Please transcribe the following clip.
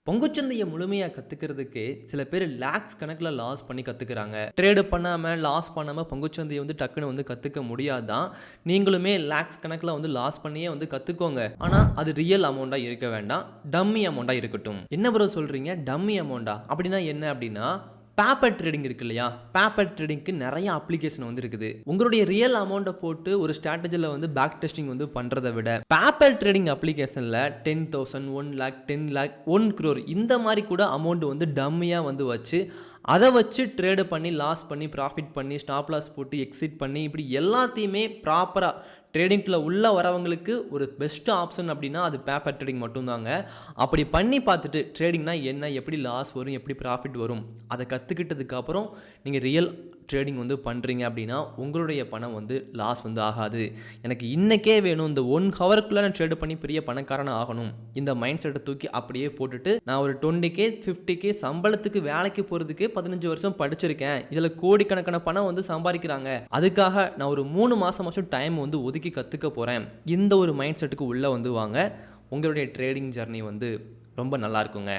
பங்குச்சந்தையை முழுமையாக கற்றுக்கிறதுக்கு சில பேர் லேக்ஸ் கணக்கில் லாஸ் பண்ணி கற்றுக்குறாங்க. ட்ரேடு பண்ணாமல் லாஸ் பண்ணாமல் பங்குச்சந்தையை டக்குன்னு கற்றுக்க முடியாதான். நீங்களுமே லேக்ஸ் கணக்கில் லாஸ் பண்ணியே கற்றுக்கோங்க. ஆனால் அது ரியல் அமௌண்ட்டாக இருக்க வேண்டாம், டம்மி அமௌண்ட்டாக இருக்கட்டும். என்ன ப்ரோ சொல்கிறீங்க, டம்மி அமௌண்ட்டா? அப்படின்னா என்ன அப்படின்னா, பேப்பர் ட்ரேடிங் இருக்கு இல்லையா, பேப்பர் ட்ரேடிங்க்கு நிறைய அப்ளிகேஷன் இருக்குது. உங்களுடைய ரியல் அமௌண்ட்டை போட்டு ஒரு ஸ்ட்ராட்டஜியில் பேக் டெஸ்டிங் பண்ணுறதை விட பேப்பர் ட்ரேடிங் அப்ளிகேஷனில் 10,000, 1 lakh, 10 lakh, 1 crore இந்த மாதிரி கூட அமௌண்ட் டம்மியாக வச்சு அதை வச்சு ட்ரேடு பண்ணி லாஸ் பண்ணி ப்ராஃபிட் பண்ணி ஸ்டாப் லாஸ் போட்டு எக்ஸிட் பண்ணி இப்படி எல்லாத்தையுமே ப்ராப்பராக ட்ரேடிங்கில் உள்ளே வரவங்களுக்கு ஒரு பெஸ்ட்டு ஆப்ஷன் அப்படின்னா அது பேப்பர் ட்ரேடிங் மட்டும்தாங்க. அப்படி பண்ணி பார்த்துட்டு ட்ரேடிங்னா என்ன, எப்படி லாஸ் வரும், எப்படி ப்ராஃபிட் வரும், அதை கற்றுக்கிட்டதுக்கப்புறம் நீங்கள் ரியல் ட்ரேடிங் பண்ணுறீங்க அப்படின்னா உங்களுடைய பணம் லாஸ் ஆகாது. எனக்கு இன்றைக்கே வேணும், இந்த 1 ஹவருக்குள்ளே நான் ட்ரேடு பண்ணி பெரிய பணக்காரன் ஆகணும், இந்த மைண்ட் செட்டை தூக்கி அப்படியே போட்டுட்டு நான் ஒரு 20K 50K சம்பளத்துக்கு வேலைக்கு போகிறதுக்கே 15 வருஷம் படிச்சிருக்கேன், இதில் கோடிக்கணக்கான பணம் சம்பாதிக்கிறாங்க, அதுக்காக நான் ஒரு 3 மாதமாச்சும் டைம் ஒதுக்கி கற்றுக்க போகிறேன், இந்த ஒரு மைண்ட் செட்டுக்கு உள்ளே வாங்க. உங்களுடைய ட்ரேடிங் ஜர்னி ரொம்ப நல்லா இருக்குங்க.